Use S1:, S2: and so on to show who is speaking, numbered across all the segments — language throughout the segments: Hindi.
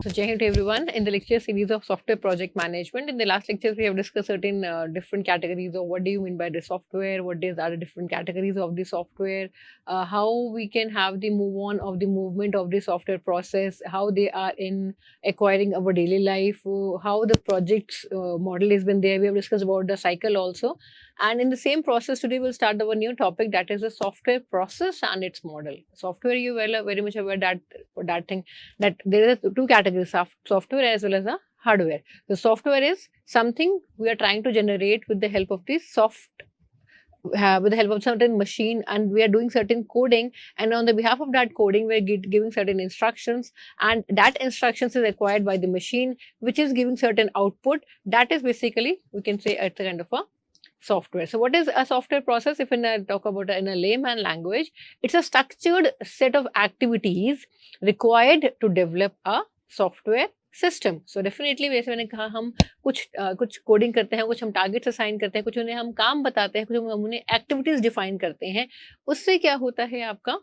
S1: So, Jai Hind to everyone. In the lecture series of software project management, in the last lectures, we have discussed certain different categories of what do you mean by the software, what are the different categories of the software, how we can have the move on of the movement of the software process, how they are in acquiring our daily life, how the project's model has been there. We have discussed about the cycle also. And in the same process, today we'll start our new topic that is the software process and its model. Software, you well very much aware that thing that there are two categories of software as well as the hardware. The software is something we are trying to generate with the help of the with the help of certain machine, and we are doing certain coding, and on the behalf of that coding we are giving certain instructions, and that instructions is acquired by the machine which is giving certain output. That is basically, we can say, it's a kind of a software. So what is a software process? If I talk about it in a layman language, it's a structured set of activities required to develop a software system. So definitely वैसे मैंने कहा, हम कुछ कोडिंग करते हैं, कुछ हम टारगेट्स असाइन करते हैं, कुछ उन्हें हम काम बताते हैं, कुछ हम उन्हें एक्टिविटीज डिफाइन करते हैं. उससे क्या होता है आपका,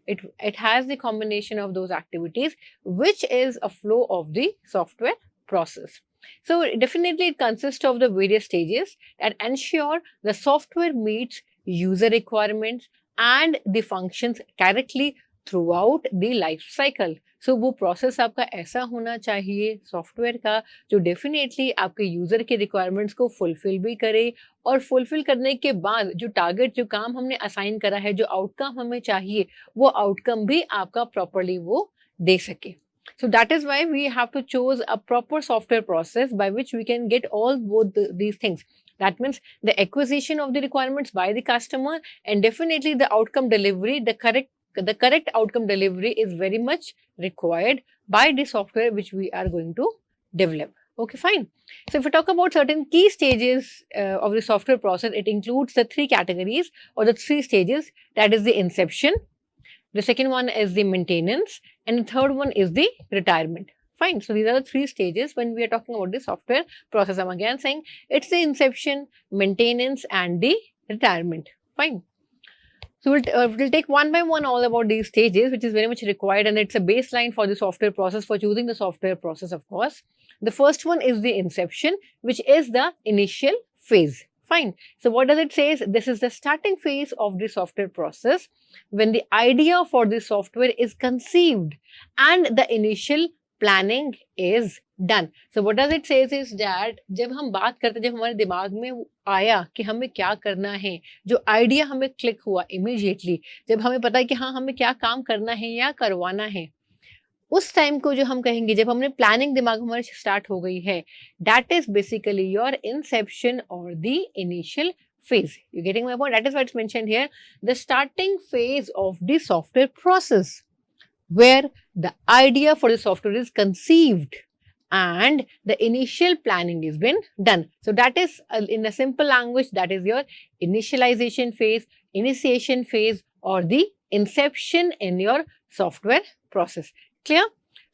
S1: it has the combination of those activities which is a flow of the software process. So definitely it consists of the various stages that ensure the software meets user requirements and the functions correctly throughout the life cycle. So वो प्रोसेस आपका ऐसा होना चाहिए सॉफ्टवेयर का जो डेफिनेटली आपके यूजर के रिक्वायरमेंट्स को फुलफिल भी करे, और फुलफिल करने के बाद जो टारगेट, जो काम हमने असाइन करा है, जो आउटकम हमें चाहिए, वो आउटकम भी आपका प्रॉपरली वो दे सके. So that is why we have to choose a proper software process by which we can get all both these things. That means the acquisition of the requirements by the customer, and definitely the outcome delivery, the correct outcome delivery is very much required by the software which we are going to develop. Okay, fine. So if we talk about certain key stages of the software process, it includes the three categories or the three stages. That is the inception, the second one is the maintenance, and the third one is the retirement. Fine. So these are the three stages when we are talking about the software process. I'm again saying it's the inception, maintenance, and the retirement. Fine. So we'll take one by one all about these stages, which is very much required, and it's a baseline for the software process, for choosing the software process, of course. The first one is the inception, which is the initial phase. Fine. So what does it say? This is the starting phase of the software process when the idea for the software is conceived and the initial planning is done. So what does it say is that जब हम बात करते हैं, जब हमारे दिमाग में आया कि हमें क्या करना है, जो आइडिया हमें क्लिक हुआ इमीडिएटली, जब हमें पता है कि हाँ हमें क्या काम करना है या करवाना है, उस टाइम को जो हम कहेंगे, जब हमने प्लानिंग दिमाग हमारे स्टार्ट हो गई है, that is basically your inception और the initial phase. You getting my point? That is why it's mentioned here, the starting phase of the software process, where the idea for the software is conceived and the initial planning has been done. So that is, in a simple language, that is your initialization phase, initiation phase, or the inception in your software process. Clear?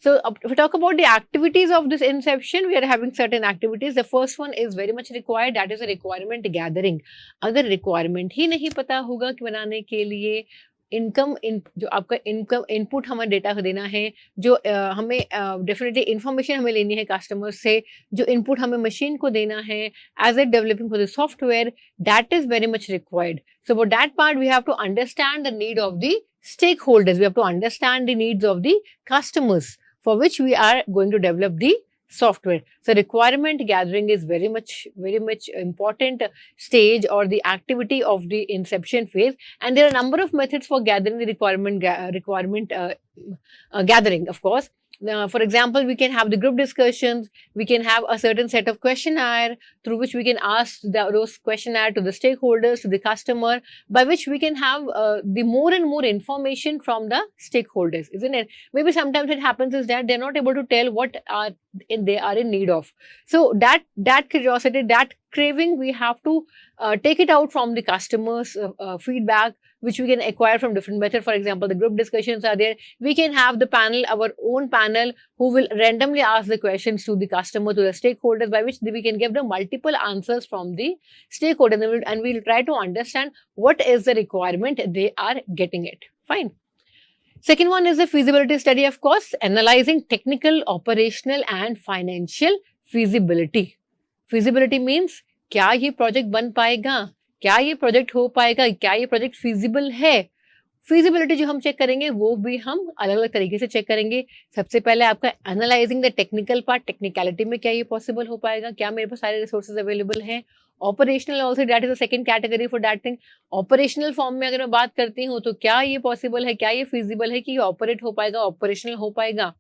S1: So if we talk about the activities of this inception, we are having certain activities. The first one is very much required, that is a requirement gathering. अगर requirement ही नहीं पता होगा कि बनाने के लिए जो आपका इनकम इनपुट हमें डेटा को देना है, जो हमें डेफिनेटली इंफॉर्मेशन हमें लेनी है कस्टमर से, जो इनपुट हमें मशीन को देना है as a developing for the software, that is very much required. So for that part we have to understand the need of the stakeholders. We have to understand the needs of the customers for which we are going to develop the software. So requirement gathering is very much important stage or the activity of the inception phase, and there are a number of methods for gathering the requirement gathering, of course. For example, we can have the group discussions, we can have a certain set of questionnaire through which we can ask those questionnaire to the stakeholders, to the customer, by which we can have the more and more information from the stakeholders, isn't it? Maybe sometimes it happens is that they're not able to tell what they are in need of. So that curiosity, that craving, we have to take it out from the customers' feedback, which we can acquire from different methods. For example, the group discussions are there. We can have the panel, our own panel, who will randomly ask the questions to the customer, to the stakeholders, by which we can give the multiple answers from the stakeholders, and we'll try to understand what is the requirement they are getting it. Fine. Second one is the feasibility study, of course, analyzing technical, operational and financial feasibility. Feasibility means क्या ये प्रोजेक्ट बन पाएगा, क्या ये प्रोजेक्ट हो पाएगा, क्या ये प्रोजेक्ट feasible है. फिजिबिलिटी जो हम चेक करेंगे वो भी हम अलग अलग तरीके से चेक करेंगे. सबसे पहले आपका analysing the technical part, technicality में क्या ये पॉसिबल हो पाएगा, क्या मेरे पास सारे रिसोर्सेज अवेलेबल हैं. Operational also that is the second category for that thing. Operational form में अगर मैं बात करती हूँ तो क्या ये पॉसिबल है, क्या ये फिजिबल है कि ये ऑपरेट हो पाएगा, ऑपरेशनल हो पाएगा.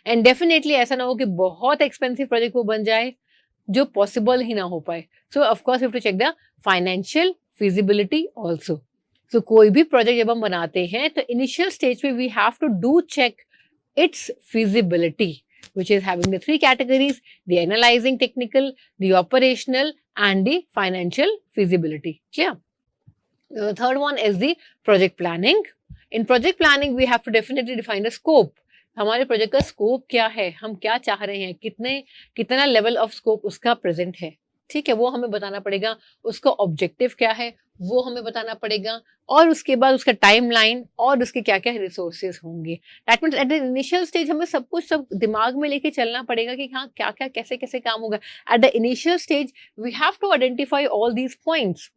S1: एंड डेफिनेटली ऐसा ना हो कि बहुत एक्सपेंसिव प्रोजेक्ट वो बन जाए जो पॉसिबल ही ना हो पाए. So of course you have to check the financial feasibility also. So कोई भी प्रोजेक्ट जब हम बनाते हैं तो इनिशियल स्टेज पे we have to do check its feasibility, which is having the three categories: the analyzing technical, the operational and the financial feasibility. Clear? The third one is the project planning. In project planning we have to definitely define the scope. हमारे प्रोजेक्ट का स्कोप क्या है, हम क्या चाह रहे हैं, कितना लेवल ऑफ स्कोप उसका प्रेजेंट है. ठीक है, वो हमें बताना पड़ेगा. उसका ऑब्जेक्टिव क्या है वो हमें बताना पड़ेगा. और उसके बाद उसका टाइमलाइन और उसके क्या क्या रिसोर्सेज होंगे. That means eight the initial stage हमें सब कुछ दिमाग में लेके चलना पड़ेगा कि हाँ क्या क्या कैसे कैसे काम होगा. At the initial stage we have to identify all these points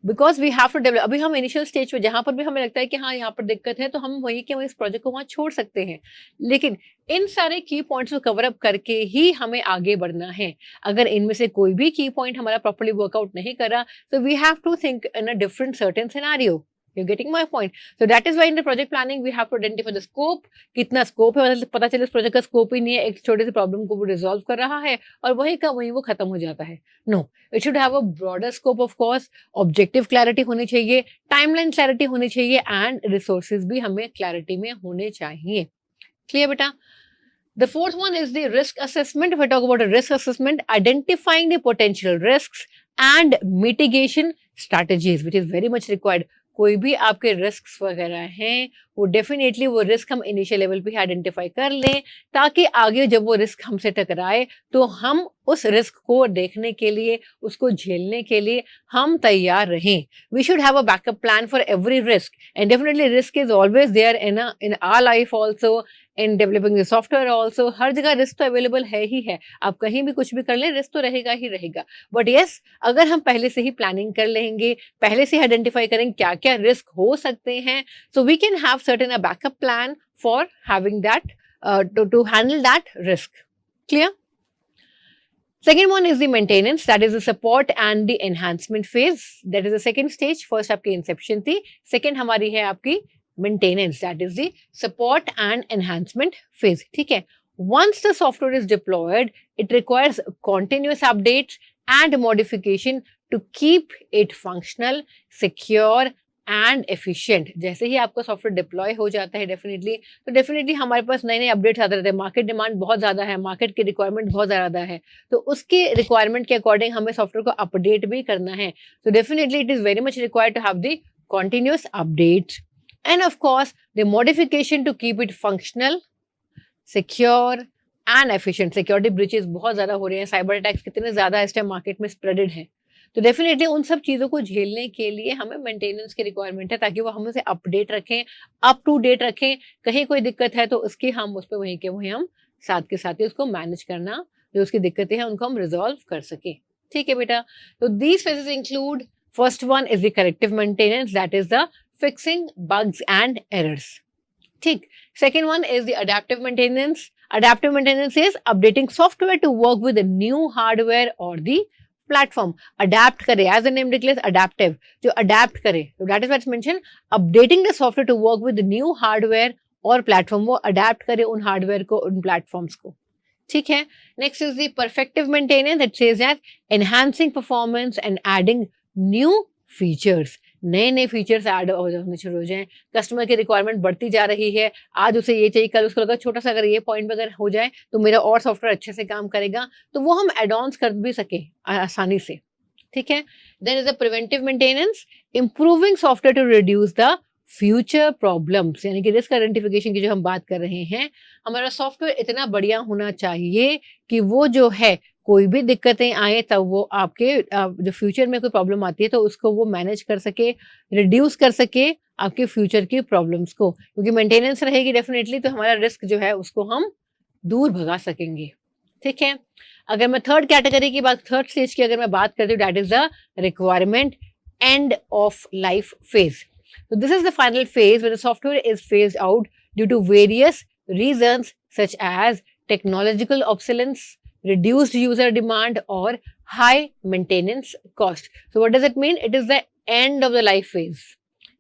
S1: because we have to develop. अभी हम इनिशियल स्टेज पे जहां पर भी हमें लगता है कि हाँ यहाँ पर दिक्कत है तो हम वही कि हम इस प्रोजेक्ट को वहां छोड़ सकते हैं. लेकिन इन सारे की पॉइंट्स को कवर अप करके ही हमें आगे बढ़ना है. अगर इनमें से कोई भी की पॉइंट हमारा प्रॉपर्ली वर्कआउट नहीं करा तो we have to think in a different certain scenario. You're getting my point. So that is why in the project planning we have to identify the scope. कितना स्कोप है, पता चले इस प्रोजेक्ट का स्कोप ही नहीं है, एक छोटे से प्रॉब्लम को वो रिजॉल्व कर रहा है और वही का वही वो खत्म हो जाता है. No, it should have a broader scope of course. Objective clarity होनी चाहिए, टाइमलाइन क्लैरिटी होनी चाहिए एंड रिसोर्सेज भी हमें क्लैरिटी में होने चाहिए. क्लियर बेटा? The fourth one is the risk assessment. If I talk about a risk assessment, identifying the potential risks and mitigation strategies, which is very much required. कोई भी आपके रिस्क वगैरह हैं वो डेफिनेटली वो रिस्क हम इनिशियल लेवल पे आइडेंटिफाई कर लें ताकि आगे जब वो रिस्क हमसे टकराए तो हम उस रिस्क को देखने के लिए, उसको झेलने के लिए हम तैयार रहें. We should have a backup plan for every risk and definitely risk is always there in our life also, in developing the software also. हर जगह रिस्क तो अवेलेबल है ही है. आप कहीं भी कुछ भी कर लें रिस्क तो रहेगा ही रहेगा. बट येस, अगर हम पहले से ही प्लानिंग कर लेंगे, पहले से आइडेंटिफाई करें क्या क्या रिस्क हो सकते हैं, so we can have certain a backup plan for having that to handle that risk. Clear? Second one is the maintenance, that is the support and the enhancement phase. That is the second stage. First आपकी inception थी, second हमारी है आपकी maintenance, that is the support and enhancement phase. ठीक है? Once the software is deployed, it requires continuous updates and modification to keep it functional, secure and efficient. जैसे ही आपका सॉफ्टवेयर डिप्लॉय हो जाता है डेफिनेटली हमारे पास नए नए अपडेट्स आते रहते हैं. मार्केट डिमांड बहुत ज़्यादा है, मार्केट की रिक्वायरमेंट बहुत ज़्यादा है, तो उसके रिक्वायरमेंट के अकॉर्डिंग हमें सॉफ्टवेयर को अपडेट भी करना है. तो definitely it is very much required to have the continuous updates and of course the modification to keep it functional, secure and efficient. Security breaches बहुत ज़्यादा हो रहे हैं, साइबर अटैक्स कितने ज़्यादा इस टाइम मार्केट में स्प्रेडेड हैं. तो डेफिनेटली उन सब चीज़ों को झेलने के लिए हमें मेंटेनेंस की रिक्वायरमेंट है ताकि वो हम उसे अपडेट रखें, अप टू डेट रखें. कहीं कोई दिक्कत है तो उसकी हम उस पर वहीं के वहीं हम साथ के साथ ही उसको मैनेज करना, जो उसकी दिक्कतें हैं उनको हम रिजॉल्व कर सकें. ठीक है बेटा? तो these phases include, first one is the corrective maintenance, that is the fixing bugs and errors. ठीक. Second one is the adaptive maintenance. Adaptive maintenance is updating software to work with the new hardware or the platform. Adapt करे, as the name declares, adaptive. जो adapt करे, so that is what's mentioned. Updating the software to work with the new hardware or platform. वो adapt करे उन hardware को, उन platforms को. ठीक है? Next is the perfective maintenance that says that enhancing performance and adding new features. नए नए फीचर्स ऐड होने शुरू हो जाएं, कस्टमर की रिक्वायरमेंट बढ़ती जा रही है, आज उसे ये चाहिए, कल उसको लगा छोटा सा अगर ये पॉइंट अगर हो जाए तो मेरा और सॉफ्टवेयर अच्छे से काम करेगा, तो वो हम एड ऑन्स कर भी सके आसानी से. ठीक है? Then is a preventive maintenance, improving software to reduce the future problems. यानी कि रिस्क आइडेंटिफिकेशन की जो हम बात कर रहे हैं, हमारा सॉफ्टवेयर इतना बढ़िया होना चाहिए कि वो जो है कोई भी दिक्कतें आए तब वो आपके जो फ्यूचर में कोई प्रॉब्लम आती है तो उसको वो मैनेज कर सके, रिड्यूस कर सके आपके फ्यूचर की प्रॉब्लम्स को, क्योंकि मेंटेनेंस रहेगी डेफिनेटली तो हमारा रिस्क जो है उसको हम दूर भगा सकेंगे। ठीक है, अगर मैं थर्ड कैटेगरी की बात, थर्ड स्टेज की अगर मैं बात करती हूँ, that is the requirement end of life phase. So this is the final phase where the software is phased out due to various reasons such as technological obsolescence, reduced user demand or high maintenance cost. So what does it mean? It is the end of the life phase.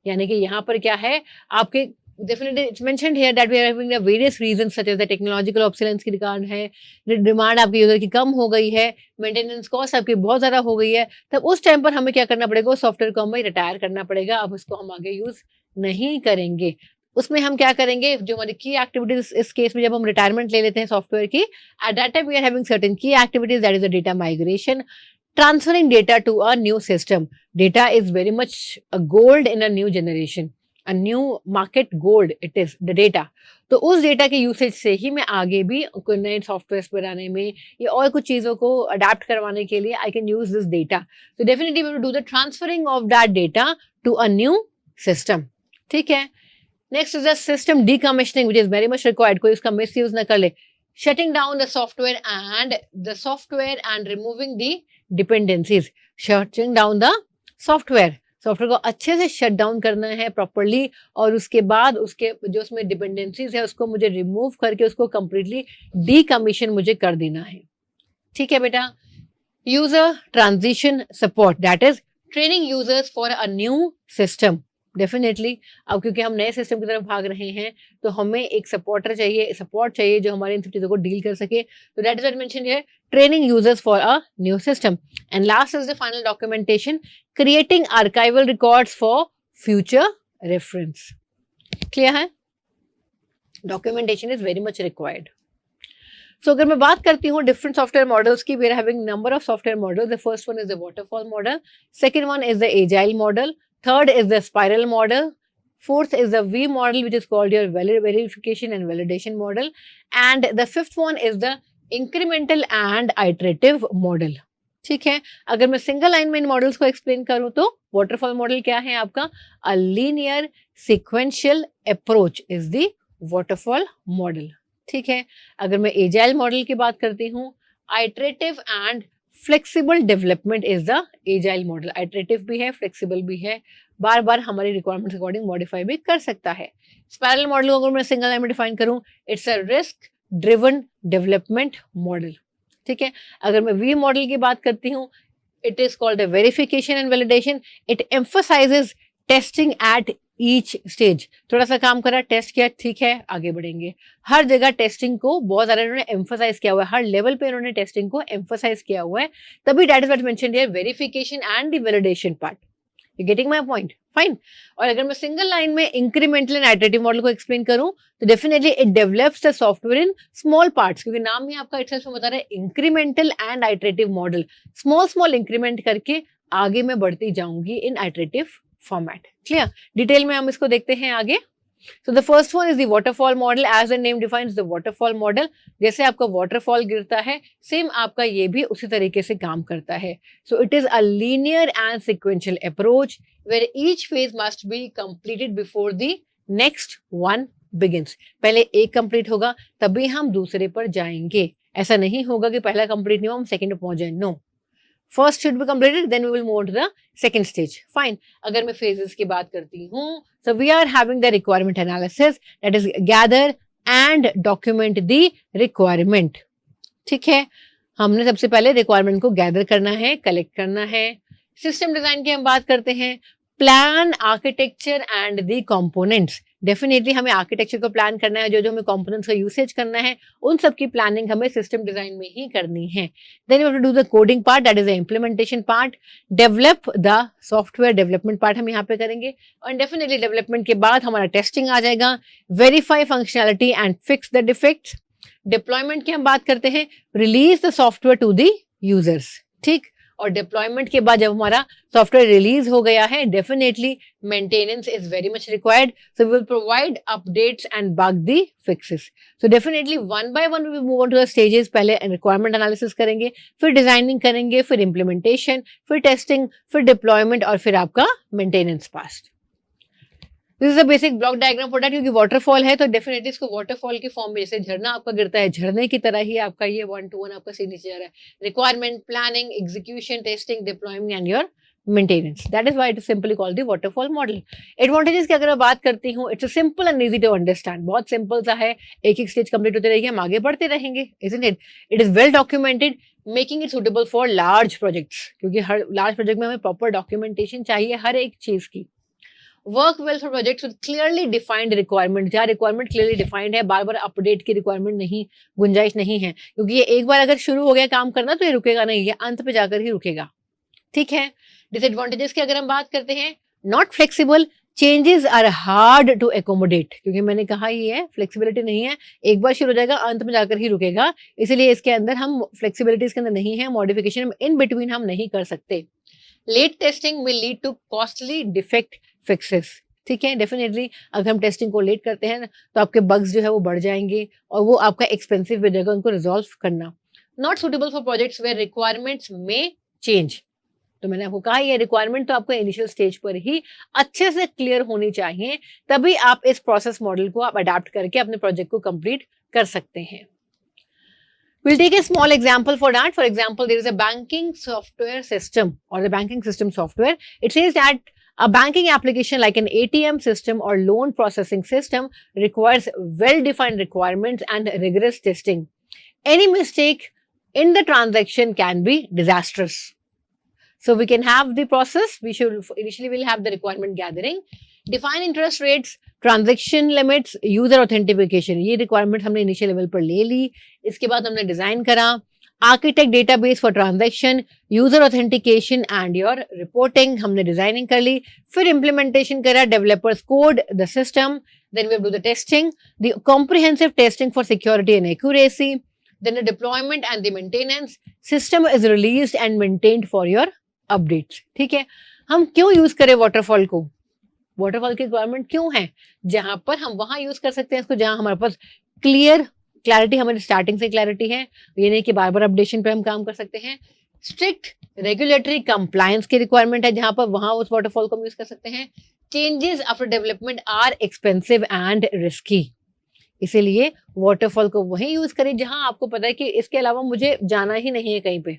S1: यानी कि यहाँ पर क्या है आपके definitely it's mentioned here that we are having the various reasons such as the technological obsolescence की कारण है, डिमांड आपकी यूजर की कम हो गई है, मेंटेनेंस कॉस्ट आपकी बहुत ज़्यादा हो गई है, तब उस टाइम पर हमें क्या करना पड़ेगा, उस सॉफ्टवेयर को हमें रिटायर करना पड़ेगा, अब उसको हम आगे यूज नहीं करेंगे. उसमें हम क्या करेंगे, जो हमारी की एक्टिविटीज इस केस में जब हम रिटायरमेंट ले लेते हैं सॉफ्टवेयर की, at that time we are having certain की activities, that is the data migration, transferring data to a new system. Data is very much a gold in a new generation, a new market gold it is, the data. तो उस डेटा के यूसेज से ही मैं आगे भी कोई नए सॉफ्टवेयर बनाने में या और कुछ चीज़ों को अडेप्ट करवाने के लिए I can use this data. तो definitely we will do the transferring of that data to a new system. ठीक है, next is the system decommissioning which is very much required. कोई उसका मिस यूज न कर ले. Shutting down the software and removing the dependencies. Shutting down the software. Software को अच्छे से शट डाउन करना है प्रॉपरली, और उसके बाद उसके जो उसमें डिपेंडेंसीज है उसको मुझे रिमूव करके उसको कंप्लीटली डीकमीशन मुझे कर देना है. ठीक है बेटा. User transition support, that is training users for a new system. Definitely अब क्योंकि हम नए सिस्टम की तरफ भाग रहे हैं तो हमें एक सपोर्ट चाहिए जो हमारे इन सब चीज़ों को डील कर सके. तो that is what mention here, training users for a new system. And last is the final documentation, creating archival records for future reference. Clear है, documentation is very much required. So अगर मैं बात करती हूँ डिफरेंट सॉफ्टवेयर मॉडल्स की, we are having number of software model. The first one is the waterfall model, second one is the agile model, third is the spiral model, fourth is the V model which is called your verification and validation model, and the fifth one is the incremental and iterative model. ठीक है, अगर मैं सिंगल लाइन में इन मॉडल्स को एक्सप्लेन करूं तो वाटरफॉल मॉडल क्या है आपका, a linear sequential approach is the waterfall model. ठीक है, अगर मैं एजाइल मॉडल की बात करती हूँ, iterative and flexible development is the agile model. Iterative भी है, फ्लेक्सिबल भी है, बार बार हमारी रिक्वायरमेंट अकॉर्डिंग मॉडिफाई भी कर सकता है. स्पाइरल मॉडल को अगर मैं सिंगल लाइन में डिफाइन करूं, it's a risk driven development model. ठीक है, अगर मैं वी मॉडल की बात करती हूँ, it is called the verification and validation. It emphasises testing at each stage. थोड़ा सा काम करा, टेस्ट किया, ठीक है आगे बढ़ेंगे. हर जगह टेस्टिंग को बहुत ज्यादा इन्होंने एम्फसाइज किया हुआ है, हर लेवल पे इन्होंने टेस्टिंग को एम्फसाइज किया हुआ है. तभी that is what mentioned here, verification and the validation part. You getting my point? Fine. और अगर मैं सिंगल लाइन में इंक्रीमेंटल एंड आइटरेटिव मॉडल को एक्सप्लेन करूं तो definitely it develops the software in small parts, क्योंकि नाम ही आपका इटसेल्फ बता रहा है incremental and iterative model. Small small increment करके आगे मैं बढ़ती जाऊंगी इन आइटरेटिव फॉर्मेट. क्लियर? डिटेल में हम इसको देखते हैं आगे. So the first one is the waterfall model. As the name defines the waterfall model, जैसे आपका waterfall गिरता है, सेम आपका ये भी उसी तरीके से काम करता है. So it is a linear and sequential approach where each phase must be completed before the next one begins. पहले एक कंप्लीट होगा तभी हम दूसरे पर जाएंगे. ऐसा नहीं होगा कि पहला कंप्लीट नहीं हो हम सेकंड पे पहुंच जाए. No, first should be completed then we will move to the second stage. Fine. अगर मैं फेजेस की बात करती हूँ, so we are having the requirement analysis, that is gather and document the requirement. ठीक है, हमने सबसे पहले रिक्वायरमेंट को गैदर करना है, कलेक्ट करना है. सिस्टम डिजाइन की हम बात करते हैं, plan architecture and the components. Definitely हमें आर्किटेक्चर को प्लान करना है, जो जो हमें कंपोनेंट्स का यूसेज करना है उन सब की प्लानिंग हमें सिस्टम डिजाइन में ही करनी है. Then you have to do the coding part, that is the implementation part. Develop the software development part हम यहाँ पे करेंगे. और डेफिनेटली डेवलपमेंट के बाद हमारा टेस्टिंग आ जाएगा, verify functionality and fix the defects. Deployment की हम बात करते हैं, release the software to the users. ठीक, और डिप्लॉयमेंट के बाद जब हमारा सॉफ्टवेयर रिलीज हो गया है, definitely maintenance is very much required, so we will provide updates and bug the fixes. So definitely one by one we move on to the stages. पहले रिक्वायरमेंट एनालिसिस करेंगे, फिर डिजाइनिंग करेंगे, फिर इम्प्लीमेंटेशन, फिर टेस्टिंग, फिर डिप्लॉयमेंट और फिर आपका maintenance past. This is a basic block diagram for that, क्योंकि वाटरफॉल है तो डेफिनेटली इसको वाटरफॉल की फॉर्म में, जैसे झरना आपका गिरता है, झरने की तरह ही आपका ये 1 to 1 आपका सीन नीचे जा रहा है। Requirement, planning, execution, testing, deployment and your maintenance. That is why it is simply called the waterfall model. Advantages की अगर मैं बात करती हूँ, it's simple and easy to understand. बहुत सिंपल सा है, एक एक स्टेज कंप्लीट होते रहेगी, हम आगे बढ़ते रहेंगे, isn't it? It is well documented, making it suitable for large projects, क्योंकि हर लार्ज प्रोजेक्ट में हमें प्रॉपर डॉक्यूमेंटेशन चाहिए हर एक चीज की। Work well for projects with clearly defined requirement, जहाँ रिक्वायरमेंट क्लियरली डिफाइंड है, बार बार अपडेट की रिक्वायरमेंट नहीं, गुंजाइश नहीं है, क्योंकि ये एक बार अगर शुरू हो गया काम करना तो ये रुकेगा नहीं, ये अंत पे जाकर ही रुकेगा। ठीक है। डिसएडवांटेजेस की अगर हम बात करते हैं, not flexible, changes are hard to accommodate, क्योंकि मैंने कहा ही है फ्लेक्सिबिलिटी नहीं है, एक बार शुरू हो जाएगा अंत में जाकर ही रुकेगा, इसलिए इसके अंदर हम फ्लेक्सिबिलिटी इसके अंदर नहीं है, मॉडिफिकेशन इन बिटवीन हम नहीं कर सकते। Late testing will lead to costly defect fixes. ठीक है, डेफिनेटली अगर हम टेस्टिंग को लेट करते हैं तो आपके बग्स जो है वो बढ़ जाएंगे और वो आपका एक्सपेंसिव हो जाएगा उनको रिजॉल्व करना। Not suitable for projects where requirements में चेंज, तो मैंने आपको कहा ये रिक्वायरमेंट तो आपको इनिशियल स्टेज पर ही अच्छे से क्लियर होनी चाहिए, तभी आप इस प्रोसेस मॉडल को आप अडाप्ट करके अपने प्रोजेक्ट को कंप्लीट कर सकते हैं। We'll take a small example for that. For example, there is a banking software system or the banking system software. It says that a banking application like an ATM system or loan processing system requires well-defined requirements and rigorous testing. Any mistake in the transaction can be disastrous. So we can have the process. We should initially we'll have the requirement gathering, define interest rates, transaction limits, user authentication, ये रिक्वायरमेंट हमने इनिशियल लेवल पर ले ली। इसके बाद हमने डिजाइन करा architect database for transaction, user authentication and your reporting, हमने डिजाइनिंग कर ली। फिर इम्प्लीमेंटेशन करा, developers code the system, then we do the testing, the comprehensive testing for security and accuracy, then the deployment and the maintenance, system is released and maintained for your updates. ठीक है, हम क्यों यूज करें वाटरफॉल को? वाटरफॉल की रिक्वायरमेंट क्यों है? जहां पर हम वहां यूज कर सकते हैं इसको जहां हमारे पास क्लैरिटी, हमारी स्टार्टिंग से क्लैरिटी है, ये नहीं कि बार बार अपडेशन पे हम काम कर सकते हैं। स्ट्रिक्ट रेगुलेटरी कंप्लायंस की रिक्वायरमेंट है जहां पर वहां उस वाटरफॉल को हम यूज कर सकते हैं। Changes after development are expensive and risky, इसीलिए वाटरफॉल को वही यूज करें जहां आपको पता है कि इसके अलावा मुझे जाना ही नहीं है कहीं पे,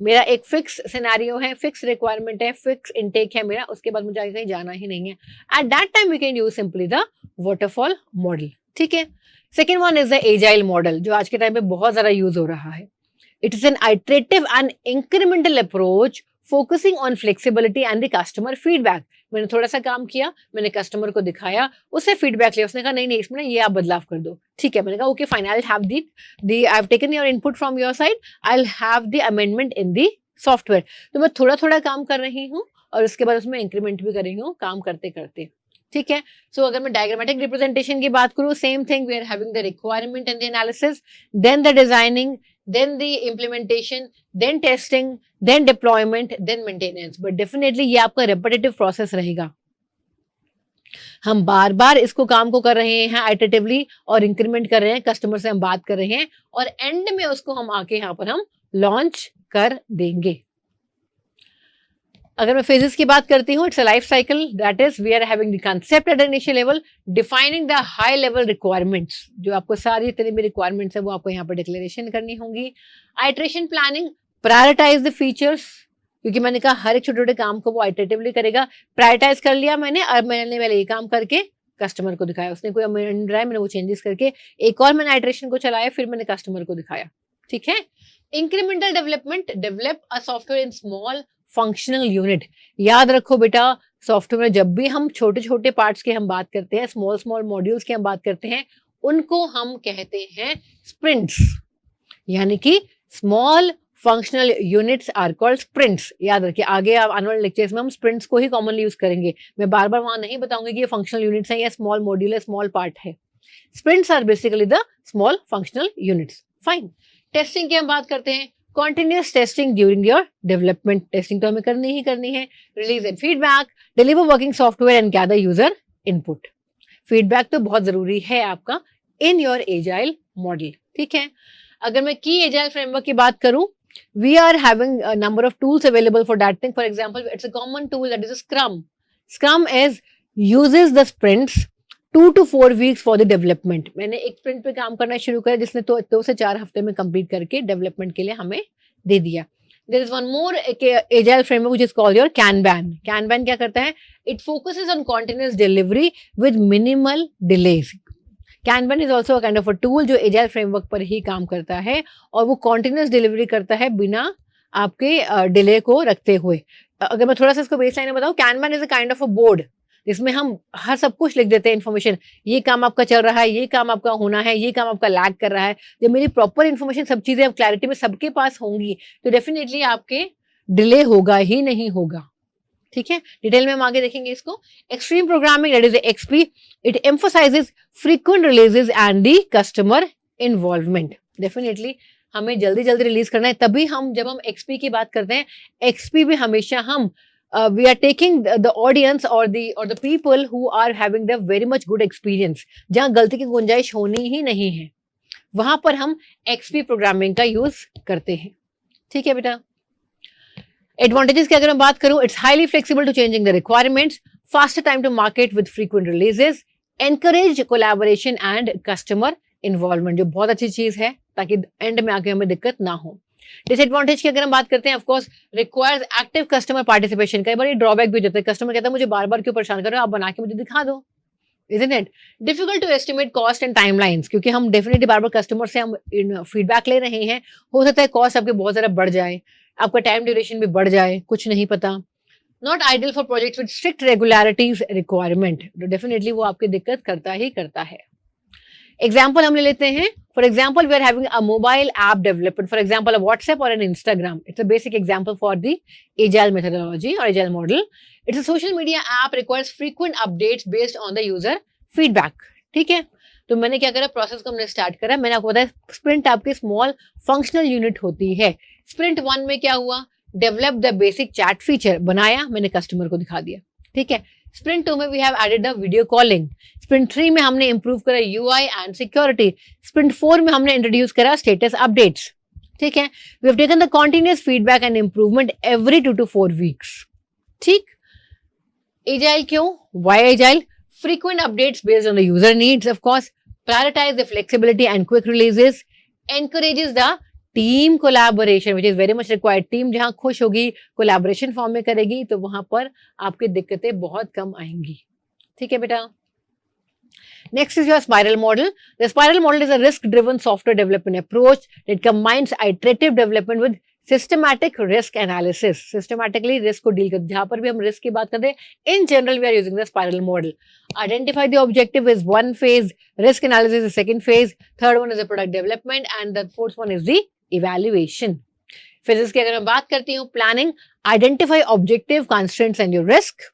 S1: मेरा एक फिक्स सिनेरियो है, फिक्स रिक्वायरमेंट है, फिक्स इनटेक है मेरा, उसके बाद मुझे आगे कहीं जाना ही नहीं है। At that time we can use simply the waterfall model. ठीक है। Second one is the agile model, जो आज के टाइम पे बहुत ज्यादा यूज हो रहा है। It is an iterative and incremental approach focusing on flexibility and the customer feedback. मैंने थोड़ा सा काम किया, मैंने कस्टमर को दिखाया, उससे फीडबैक लिया, उसने कहा नहीं नहीं इसमें ये आप बदलाव कर दो। ठीक है, मैंने कहा okay fine, I have the I have taken your input from your side, I have the amendment in the software. तो मैं थोड़ा थोड़ा काम कर रही हूँ और उसके बाद उसमें इंक्रीमेंट भी कर रही हूँ काम करते करते। ठीक है। सो अगर मैं डायग्रामेटिक रिप्रेजेंटेशन की बात करूँ, same thing, we are having the requirement and the analysis, then the designing, then the implementation, then testing, then deployment, then maintenance. But definitely ये आपका repetitive process रहेगा। हम बार बार इसको काम को कर रहे हैं iteratively और इंक्रीमेंट कर रहे हैं, कस्टमर से हम बात कर रहे हैं और एंड में उसको हम आके यहाँ पर हम लॉन्च कर देंगे। अगर मैं फेजेस की बात करती हूँ, it's a life cycle, that is we are having the concept at initial level, defining the high level requirements, जो आपको सारी जितनी भी रिक्वायरमेंट्स है वो आपको यहाँ पर डिक्लेरेशन करनी होंगी। Iteration planning, prioritize the features, क्योंकि मैंने कहा हर एक छोटे छोटे काम को वो आइटरेटिवली करेगा। प्रायोरिटाइज कर लिया मैंने और मैंने पहले ये काम करके कस्टमर को दिखाया, उसने कोई अमेंड रहा है, मैंने वो चेंजेस करके एक और मैंने आइटरेशन को चलाया, फिर मैंने कस्टमर को दिखाया। ठीक है। Incremental development, develop a software in small functional unit. याद रखो बेटा, सॉफ्टवेयर में जब भी हम छोटे छोटे पार्ट्स की हम बात करते हैं, स्मॉल स्मॉल मॉड्यूल्स की हम बात करते हैं, उनको हम कहते हैं स्प्रिंट्स, यानी कि small functional units are called sprints. याद रखिए, आगे आप आने वाले लेक्चर्स में हम स्प्रिंट्स को ही कॉमनली यूज करेंगे, मैं बार बार वहां नहीं बताऊंगी कि ये फंक्शनल यूनिट्स हैं या स्मॉल मॉड्यूल है, स्मॉल पार्ट है। Sprints are basically the small functional units. Fine. Testing की हम बात करते हैं, Continuous testing during your development. Testing तो हमें करनी ही करनी है. Release and feedback, deliver working software and gather user input. Feedback तो बहुत जरूरी है आपका in your agile model. ठीक है. अगर मैं key agile framework की बात करूं, we are having a number of tools available for that thing. For example, it's a common tool that is a Scrum. Scrum uses the sprints 2 to 4 weeks for the development. मैंने एक sprint पे काम करना शुरू किया जिसने 2 से 4 हफ्ते में complete करके development के लिए हमें दे दिया. There is one more agile framework which is called your Kanban. Kanban क्या करता है? It focuses on continuous delivery with minimal delays. Kanban is also a kind of a tool जो agile framework पर ही काम करता है और वो continuous delivery करता है बिना आपके delay को रखते हुए. अगर मैं थोड़ा सा इसको बेसलाइन में बताऊं, Kanban is a kind of a board जिसमें हम हर सब कुछ लिख देते हैं इन्फॉर्मेशन. ये काम आपका चल रहा है, ये काम आपका होना है, ये काम आपका लैग कर रहा है. जब मेरी प्रॉपर इन्फॉर्मेशन सब चीजें अब क्लैरिटी में सबके पास होंगी तो डेफिनेटली आपके डिले होगा ही नहीं होगा. ठीक है, डिटेल में हम आगे देखेंगे इसको. Extreme programming that is XP, it emphasises frequent releases and the customer involvement. Definitely हमें जल्दी जल्दी रिलीज करना है, तभी हम जब हम एक्सपी की बात करते हैं, एक्सपी भी हमेशा हम we are taking the audience or the people who are having the very much good experience, जहां गलती की गुंजाइश होनी ही नहीं है, वहां पर हम XP प्रोग्रामिंग का यूज करते हैं. ठीक है बेटा. एडवांटेजेस की अगर मैं बात करूं, it's highly flexible to changing the requirements, faster time to market with frequent releases, encourage collaboration and customer involvement, जो बहुत अच्छी चीज है ताकि एंड में आके हमें दिक्कत ना हो. डिसएडवांटेज की अगर हम बात करते हैं, of course requires active customer participation. कई बार ये ड्रॉबैक भी होता है, कस्टमर कहता है मुझे बार बार क्यों परेशान कर रहे हो, आप बना के मुझे दिखा दो. Isn't it? Difficult to estimate cost and timelines, क्योंकि हम डेफिनेटली बार बार कस्टमर से हम फीडबैक ले रहे हैं. हो सकता है कॉस्ट आपके बहुत ज्यादा बढ़ जाए, आपका टाइम ड्यूरेशन भी बढ़ जाए, कुछ नहीं पता. Not ideal for projects with strict regularities requirement, definitely वो आपकी दिक्कत करता ही करता है. एग्जाम्पल हम ले लेते हैं. For example, we are having a mobile app development, for example a WhatsApp और an Instagram. It's a basic example for the agile methodology और agile model. It's a social media app, requires frequent updates based on the user feedback. ठीक है, तो मैंने क्या करा, प्रोसेस को हमने स्टार्ट करा. मैंने आपको बताया स्प्रिंट आपकी स्मॉल फंक्शनल यूनिट होती है. स्प्रिंट 1 में क्या हुआ, develop the basic chat feature बनाया, मैंने कस्टमर को दिखा दिया. ठीक है. स्प्रिंट 2 में we have added the video calling. Sprint 3 में हमने इंप्रूव करा यूआई एंड सिक्योरिटी. स्प्रिंट 4 में हमने इंट्रोड्यूस करा स्टेटस अपडेट्स. ठीक है. We have taken the continuous feedback and improvement every 2 to 4 weeks. ठीक. एजाइल क्यों, why agile? Frequent updates based on the user needs, of course. Prioritize the flexibility and quick releases. Encourages the team collaboration, which is very much required. Team जहां खुश होगी, collaboration form में करेगी, तो वहां पर आपकी दिक्कतें बहुत कम आएंगी. ठीक है बेटा. Next is your spiral model. The spiral model is a risk-driven software development approach that combines iterative development with systematic risk analysis. Systematically risk को डील कर, जहां पर भी हम रिस्क की बात करते हैं, in general we are using the spiral model. Identify the objective is 1 phase, risk analysis is 2nd phase, 3rd one is the product development and the 4th one is the evaluation. Phases की अगर मैं बात करती हूँ, planning, identify objective, constraints and your risk.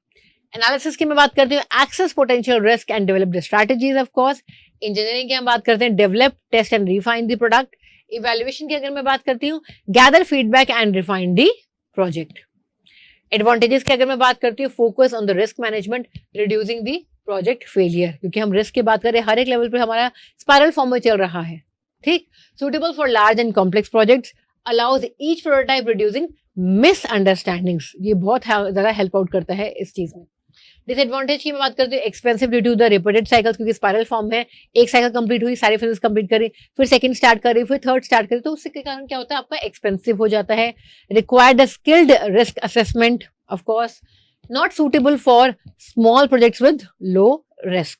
S1: Analysis की मैं बात करती हूँ, assess potential risk and develop the strategies. Of course engineering की हम बात करते हैं, develop, test and refine the product. Evaluation की अगर मैं बात करती हूँ, gather feedback and refine the project. Advantages की अगर मैं बात करती हूँ, focus on the risk management, reducing the project failure, क्योंकि हम रिस्क की बात करें हर एक लेवल पे हमारा स्पाइरल फॉर्म में चल रहा है. ठीक. Suitable for large and complex projects, allows each prototype reducing misunderstandings. ये बहुत ज्यादा हेल्प आउट करता है इस चीज में. डिसएडवांटेज की मैं बात करती हूँ, expensive due to the repeated cycles, क्योंकि स्पाइरल फॉर्म है, एक साइकिल कंप्लीट हुई, सारी फिजिक्स कंप्लीट करी, फिर सेकंड स्टार्ट करी, फिर थर्ड स्टार्ट करी, तो उसके कारण क्या होता है, आपका एक्सपेंसिव हो जाता है. Required the skilled risk assessment, of course not suitable for small projects with low risk.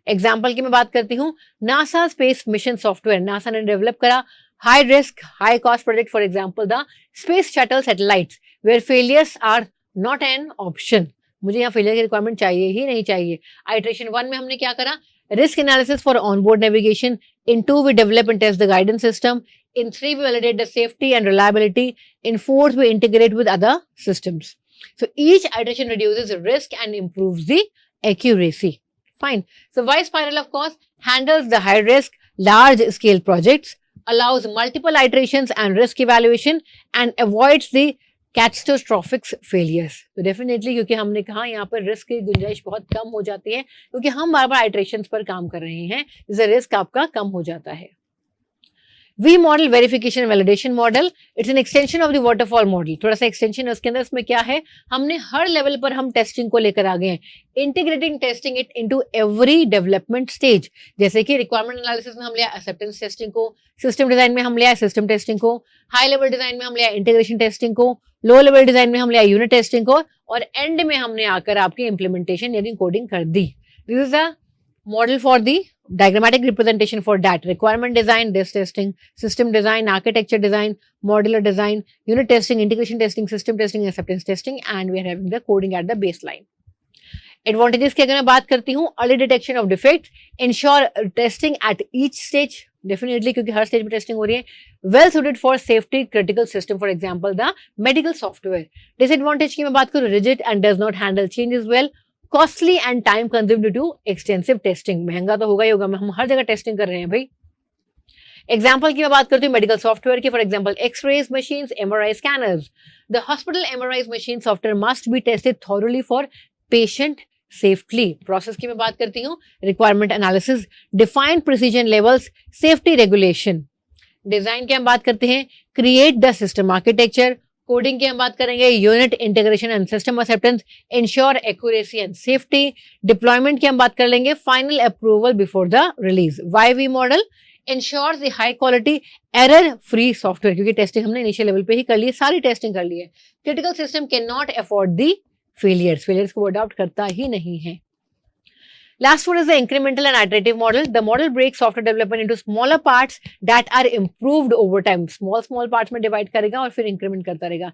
S1: Example की मैं बात करती हूँ, NASA space mission software, NASA ने डेवलप करा high risk high cost project, for example the space shuttle satellites, where failures are not an option. मुझे यहाँ फेलियर की रिक्वायरमेंट चाहिए ही नहीं चाहिए. आइटरेशन 1 में हमने क्या करा, risk analysis for onboard navigation. In 2 we develop and test the guidance system. In 3 we validate the safety and reliability. In 4th we integrate with other systems. So each iteration reduces risk and improves the accuracy. Fine. So why spiral, of course, handles the high risk, large scale projects, allows multiple iterations and risk evaluation, and avoids the catastrophic failures. तो डेफिनेटली क्योंकि हमने कहा यहाँ पर रिस्क की गुंजाइश बहुत कम हो जाती है, क्योंकि हम बार बार आइट्रेशंस पर काम कर रहे हैं, इससे रिस्क आपका कम हो जाता है. V model verification validation model, it's an extension of the waterfall model. थोड़ा सा एक्सटेंशन है उसके अंदर. उसमें क्या है, हमने हर लेवल पर हम टेस्टिंग को लेकर आ गए हैं, integrating testing it into every development stage. जैसे कि रिक्वायरमेंट एनालिसिस में हम लिया एक्सेप्टेंस टेस्टिंग को, सिस्टम डिजाइन में हम लिया सिस्टम टेस्टिंग को, हाई लेवल डिजाइन में हम लिया इंटीग्रेशन टेस्टिंग को, लो लेवल डिजाइन में हम लिया यूनिट टेस्टिंग को, और एंड में हमने आकर आपकी इंप्लीमेंटेशन यानी कोडिंग कर दी. This is the model for the diagrammatic representation for that. Requirement design, this testing, system design, architecture design, modular design, unit testing, integration testing, system testing, acceptance testing, and we are having the coding at the baseline. Advantages की अगर मैं बात करती हूँ, early detection of defects, ensure testing at each stage, definitely क्योंकि हर stage में testing हो रही है, well suited for safety critical system, for example the medical software. Disadvantage की मैं बात करूँ, rigid and does not handle changes well, costly and time consumed due to extensive testing. महंगा तो होगा ही होगा, हम हर जगह टेस्टिंग कर रहे हैं भाई. एग्जाम्पल की मैं बात करती हूँ मेडिकल सॉफ्टवेयर की. For example x-rays machine, MRI scanners. The hospital MRI machine software must be tested thoroughly for patient safely. Process की मैं बात करती हूँ, requirement analysis, defined precision levels, safety regulation. Design की हम बात करते हैं, create the system architecture. Coding की हम बात करेंगे, unit integration and system acceptance, ensure accuracy and safety. Deployment की हम बात कर लेंगे, final approval before the release. Why V model ensures the high quality error free software, क्योंकि टेस्टिंग हमने इनिशियल लेवल पे ही कर ली है, सारी टेस्टिंग कर ली है. Critical system can not afford the failures को अडॉप्ट करता ही नहीं है. Last one is the incremental and iterative model. The model breaks software development into smaller parts that are improved over time. Small parts में divide करेगा और फिर increment करता रहेगा.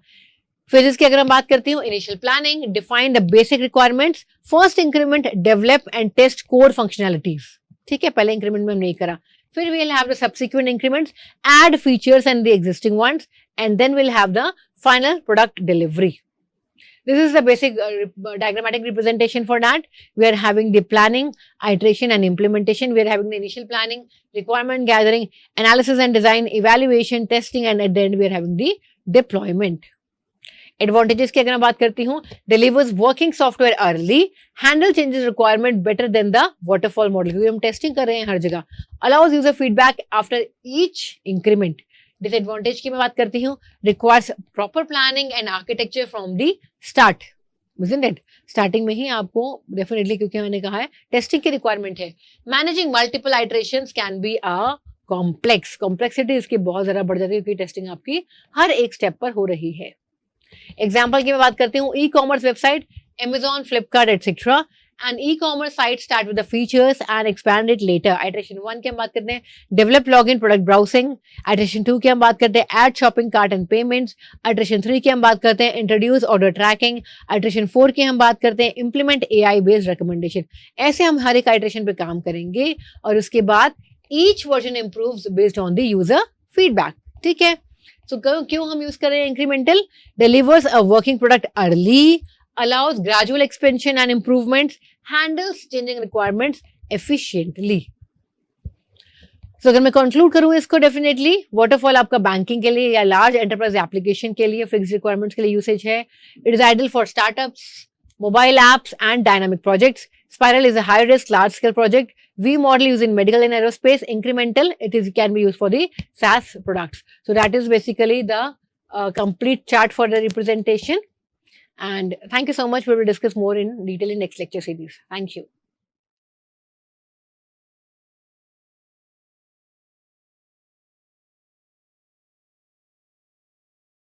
S1: Phases की अगर हम बात करती हूँ, initial planning, define the basic requirements, first increment, develop and test core functionalities. ठीक है, पहले increment में हम नहीं करा. फिर we'll have the subsequent increments, add features and the existing ones, and then we'll have the final product delivery. This is the basic diagrammatic representation for that. We are having the planning, iteration and implementation. We are having the initial planning, requirement gathering, analysis and design, evaluation, testing, and at the end we are having the deployment. Advantages की अगर मैं बात करती हूँ, delivers working software early, handle changes requirement better than the waterfall model, क्योंकि हम टेस्टिंग कर रहे हैं हर जगह. Allows user feedback after each increment. Disadvantage की मैं बात करती हूँ, requires proper planning and architecture from the start. isn't it? Starting में ही आपको डेफिनेटली, क्योंकि मैंने कहा है टेस्टिंग की रिक्वायरमेंट है. Managing multiple iterations can be a complex. Complexity इसकी बहुत ज्यादा बढ़ जाती है, क्योंकि टेस्टिंग आपकी हर एक स्टेप पर हो रही है. एग्जाम्पल की मैं बात करती हूँ, e commerce website, Amazon, Flipkart, etc. And e-commerce sites start with the features and expand it later. Iteration 1 की हम बात करते हैं, develop login product browsing. Iteration 2 की हम बात करते हैं, add shopping cart and payments. Iteration 3 की हम बात करते हैं, introduce order tracking. Iteration 4 की हम बात करते हैं, implement AI based recommendation. ऐसे हम हर एक iteration पे काम करेंगे और उसके बाद each version improves based on the user feedback. ठीक है, so क्यों हम यूज कर रहे हैं incremental? Delivers a working product early, allows gradual expansion and improvements, handles changing requirements efficiently. So अगर मैं कंक्लूड करूँ इसको, डेफिनेटली वाटरफॉल आपका बैंकिंग के लिए या लार्ज एंटरप्राइज एप्लीकेशन के लिए फिक्स रिक्वायरमेंट्स के लिए यूसेज है. It is ideal for startups, mobile apps and dynamic projects. Spiral is a high risk large scale project. V model used in medical and aerospace. Incremental, it can be used for the SaaS products. So that is basically the complete chart for the representation. And thank you so much. We will discuss more in detail in next lecture series. Thank you.